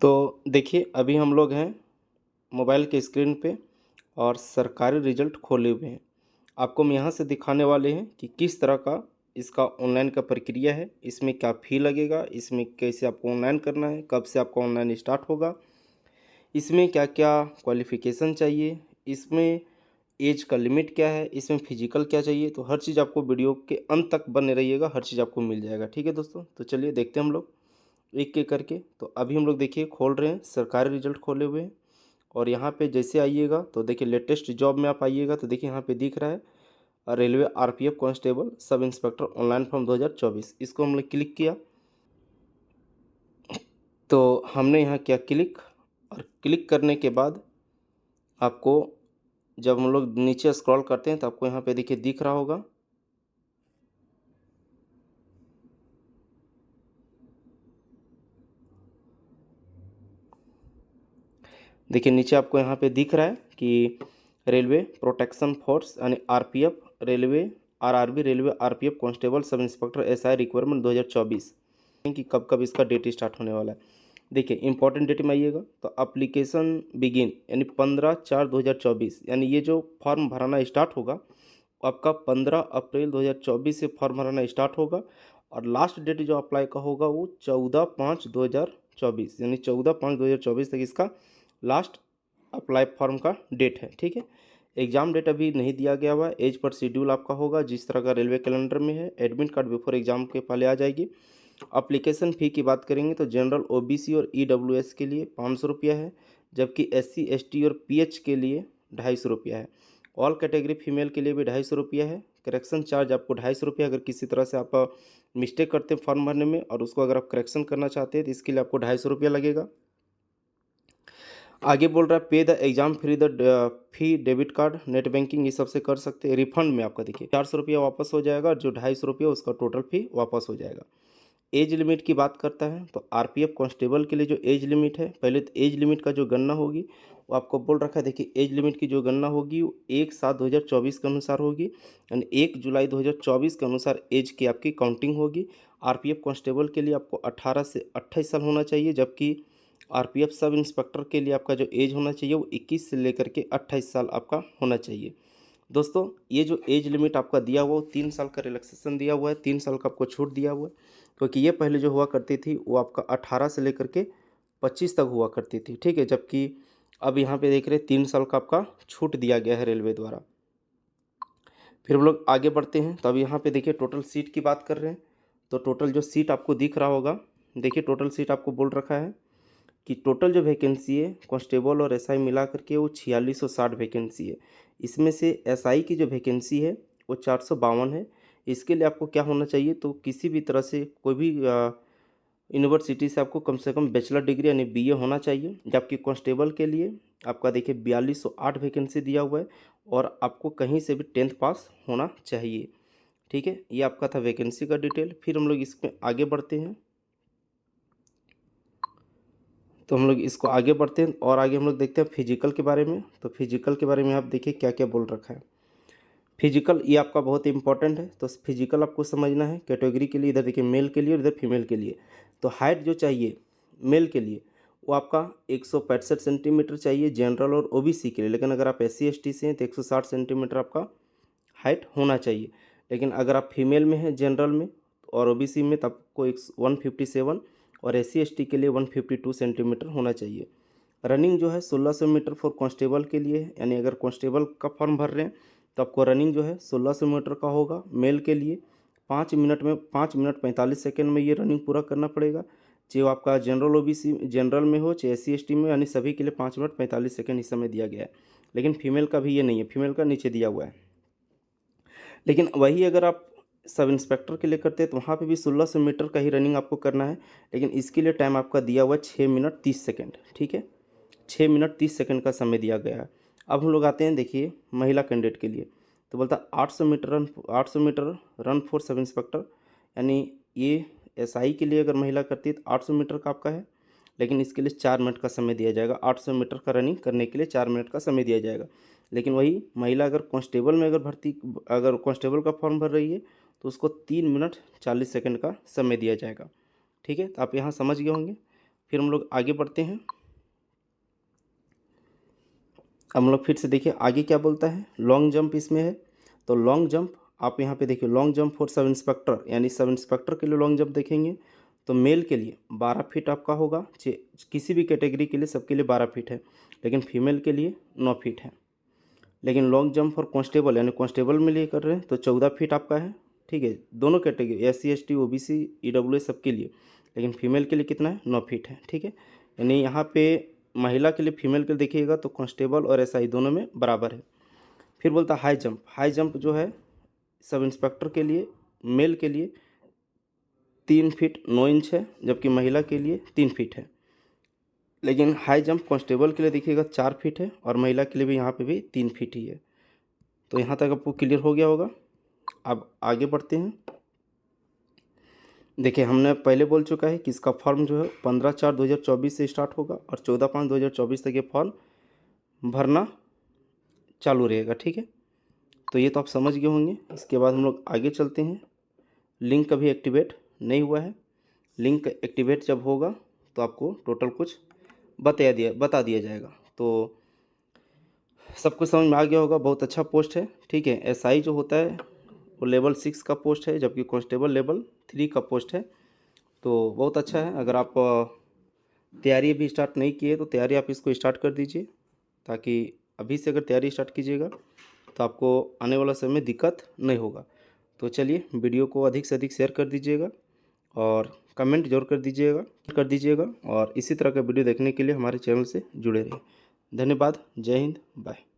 तो देखिए अभी हम लोग हैं मोबाइल के स्क्रीन पे और सरकारी रिजल्ट खोले हुए हैं। आपको हम यहाँ से दिखाने वाले हैं कि किस तरह का इसका ऑनलाइन का प्रक्रिया है, इसमें क्या फ़ी लगेगा, इसमें कैसे आपको ऑनलाइन करना है, कब से आपका ऑनलाइन स्टार्ट होगा, इसमें क्या-क्या क्वालिफ़िकेशन चाहिए, इसमें एज का लिमिट क्या है, इसमें फ़िज़िकल क्या चाहिए। तो हर चीज़ आपको वीडियो के अंत तक बने रहिएगा, हर चीज़ आपको मिल जाएगा। ठीक है दोस्तों? तो चलिए देखते हैं हम लोग एक-एक करके। तो अभी हम लोग देखिए खोल रहे हैं, सरकारी रिजल्ट खोले हुए हैं और यहाँ पे जैसे आइएगा तो देखिए लेटेस्ट जॉब में आप आइएगा तो देखिए यहाँ पे दिख रहा है railway RPF constable sub inspector online form 2024। इसको हमने क्लिक किया तो हमने यहाँ किया क्लिक और क्लिक करने के बाद आपको जब हम लोग नीचे स्क्रॉल करते हैं तो आपको यहाँ पे देखिए दिख रहा होगा देखिए नीचे आपको यहाँ पे दिख रहा है कि रेलवे प्रोटेक्शन फोर्स यानी RPF railway RRB railway RPF constable sub inspector SI requirement 2024 कि कब कब इसका डेट स्टार्ट होने वाला है। देखिए इंपॉर्टेंट डेट में आइएगा तो एप्लीकेशन बिगिन यानी 15/4/2024 यानी ये जो फॉर्म भराना स्टार्ट होगा वो आपका 15 अप्रैल 2024 से फॉर्म भराना स्टार्ट होगा और लास्ट डेट जो अप्लाई का होगा वो 14/5/2024 यानी 14/5/2024 तक इसका लास्ट अप्लाई फॉर्म का डेट है। ठीक है, एग्ज़ाम डेट अभी नहीं दिया गया हुआ है, एज पर शेड्यूल आपका होगा जिस तरह का रेलवे कैलेंडर में है। एडमिट कार्ड बिफोर एग्ज़ाम के पहले आ जाएगी। एप्लीकेशन फ़ी की बात करेंगे तो जनरल ओबीसी और ईडब्ल्यूएस के लिए 500 रुपया है, जबकि एससी एसटी और पीएच के लिए 250 रुपया है। ऑल कैटेगरी फीमेल के लिए भी 250 रुपया है। करेक्शन चार्ज आपको 250 रुपया, अगर किसी तरह से आप मिस्टेक करते हैं फॉर्म भरने में और उसको अगर आप करेक्शन करना चाहते हैं तो इसके लिए आपको 250 रुपया लगेगा। आगे बोल रहा है पे the exam free the fee debit card net banking ये सबसे कर सकते हैं। रिफंड में आपका देखिए 400 रुपया वापस हो जाएगा और जो 250 रुपया उसका टोटल फी वापस हो जाएगा। एज लिमिट की बात करता है तो आरपीएफ कांस्टेबल के लिए जो एज लिमिट है, पहले तो एज लिमिट का जो गणना होगी वो आपको बोल रखा है। देखिए एज लिमिट की जो गणना होगी वो 1/7/2024 के अनुसार होगी यानी 1 जुलाई 2024 के अनुसार एज की आपकी काउंटिंग होगी। आरपीएफ कांस्टेबल के लिए आपको 18 से 28 साल होना चाहिए, जबकि आरपीएफ सब इंस्पेक्टर के लिए आपका जो एज होना चाहिए वो 21 से लेकर के 28 साल आपका होना चाहिए। दोस्तों ये जो एज लिमिट आपका दिया हुआ वो 3 साल का रिलैक्सेशन दिया हुआ है, 3 साल का आपको छूट दिया हुआ है, क्योंकि ये पहले जो हुआ करती थी वो आपका 18 से लेकर के 25 तक हुआ करती थी। ठीक है, जबकि अब यहाँ पे देख रहे हैं 3 साल का आपका छूट दिया गया है रेलवे द्वारा। फिर हम लोग आगे बढ़ते हैं तो अब यहाँ पे देखिए टोटल सीट की बात कर रहे हैं तो टोटल जो सीट आपको दिख रहा होगा, देखिए टोटल सीट आपको बोल रखा है कि टोटल जो वैकेंसी है कांस्टेबल और एसआई मिला करके वो 4660 वैकेंसी है। इसमें से एसआई की जो वैकेंसी है वो 452 है। इसके लिए आपको क्या होना चाहिए तो किसी भी तरह से कोई भी यूनिवर्सिटी से कम बैचलर डिग्री यानी बीए होना चाहिए। जबकि कांस्टेबल के लिए आपका देखिए 4208 वैकेंसी दिया हुआ है और आपको कहीं से भी 10th पास होना चाहिए। ठीक है, ये आपका था वैकेंसी का डिटेल। फिर हम लोग इसमें आगे बढ़ते हैं तो हम लोग इसको आगे बढ़ते हैं और आगे हम लोग देखते हैं फिजिकल के बारे में। तो फिजिकल के बारे में आप देखिए क्या क्या बोल रखा है। फिजिकल ये आपका बहुत इंपॉर्टेंट है, तो फिजिकल आपको समझना है। कैटेगरी के लिए इधर देखिए मेल के लिए और इधर फीमेल के लिए। तो हाइट जो चाहिए मेल के लिए वो आपका 165 सेंटीमीटर चाहिए जनरल और ओबीसी के लिए, लेकिन अगर आप एससी एसटी से हैं तो 160 सेंटीमीटर आपका हाइट होना चाहिए। लेकिन अगर आप फीमेल में हैं जनरल में और ओबीसी में तो आपको 157 और एससी एसटी के लिए 152 सेंटीमीटर होना चाहिए। रनिंग जो है 1600 मीटर फॉर कांस्टेबल के लिए है, यानी अगर कांस्टेबल का फॉर्म भर रहे हैं तो आपको रनिंग जो है 1600 मीटर का होगा। मेल के लिए 5 मिनट 45 सेकेंड में ये रनिंग पूरा करना पड़ेगा। चाहे आपका जनरल ओबीसी जनरल में हो चाहे एससी एसटी में, यानी सभी के लिए 5 मिनट 45 सेकेंड इस समय दिया गया है। लेकिन फीमेल का भी ये नहीं है, फीमेल का नीचे दिया हुआ है। लेकिन वही अगर आप सब इंस्पेक्टर के लिए करते हैं तो वहाँ पे भी 1600 मीटर का ही रनिंग आपको करना है, लेकिन इसके लिए टाइम आपका दिया हुआ है 6 मिनट 30 सेकेंड। ठीक है, 6 मिनट 30 सेकंड का समय दिया गया है। अब हम लोग आते हैं देखिए महिला कैंडिडेट के लिए। तो बोलता है 800 metre run for sub inspector, यानी ये एसआई के लिए अगर महिला करती है तो 800 मीटर का आपका है, लेकिन इसके लिए 4 मिनट का समय दिया जाएगा। 800 मीटर का रनिंग करने के लिए 4 मिनट का समय दिया जाएगा। लेकिन वही महिला अगर कांस्टेबल में अगर कांस्टेबल का फॉर्म भर रही है तो उसको 3 मिनट 40 सेकंड का समय दिया जाएगा। ठीक है, तो आप यहाँ समझ गए होंगे। फिर हम लोग आगे बढ़ते हैं। हम लोग फिर से देखिए आगे क्या बोलता है, लॉन्ग जंप इसमें है। तो लॉन्ग जंप आप यहाँ पे देखिए, long jump for sub inspector, यानी सब इंस्पेक्टर के लिए लॉन्ग जंप देखेंगे तो मेल के लिए 12 फीट आपका होगा। किसी भी कैटेगरी के लिए सबके लिए 12 फीट है, लेकिन फीमेल के लिए 9 फीट है। लेकिन लॉन्ग जंप फॉर कांस्टेबल, यानी कांस्टेबल में लिए कर रहे हैं तो 14 फीट आपका है। ठीक है, दोनों category SC ST OBC EWS सबके लिए। लेकिन फीमेल के लिए कितना है, 9 फीट है। ठीक है, यानी यहाँ पे महिला के लिए, फीमेल के लिए देखिएगा तो कांस्टेबल और SI दोनों में बराबर है। फिर बोलता है हाई जंप। हाई जंप जो है सब इंस्पेक्टर के लिए, मेल के लिए 3 फीट 9 इंच है, जबकि महिला के लिए 3 फीट है। लेकिन हाई जंप कांस्टेबल के लिए देखिएगा 4 फीट है, और महिला के लिए भी यहाँ पे भी 3 फीट ही है। तो यहाँ तक आपको क्लियर हो गया होगा। अब आगे बढ़ते हैं। देखिए हमने पहले बोल चुका है कि इसका फॉर्म जो है 15/4/2024 से स्टार्ट होगा, और 14/5/2024 तक ये फॉर्म भरना चालू रहेगा। ठीक है, तो ये तो आप समझ गए होंगे। इसके बाद हम लोग आगे चलते हैं। लिंक अभी एक्टिवेट नहीं हुआ है। लिंक एक्टिवेट जब होगा तो आपको टोटल कुछ बता दिया जाएगा। तो सब कुछ समझ में आ गया होगा। बहुत अच्छा पोस्ट है। ठीक है, SI जो होता है वो लेवल 6 का पोस्ट है, जबकि कांस्टेबल लेवल 3 का पोस्ट है। तो बहुत अच्छा है। अगर आप तैयारी भी स्टार्ट नहीं किए तो तैयारी आप इसको स्टार्ट कर दीजिए, ताकि अभी से अगर तैयारी स्टार्ट कीजिएगा तो आपको आने वाला समय में दिक्कत नहीं होगा। तो चलिए वीडियो को अधिक से अधिक शेयर कर दीजिएगा, और कमेंट जरूर कर दीजिएगा। और इसी तरह का वीडियो देखने के लिए हमारे चैनल से जुड़े रहिए। धन्यवाद। जय हिंद। बाय।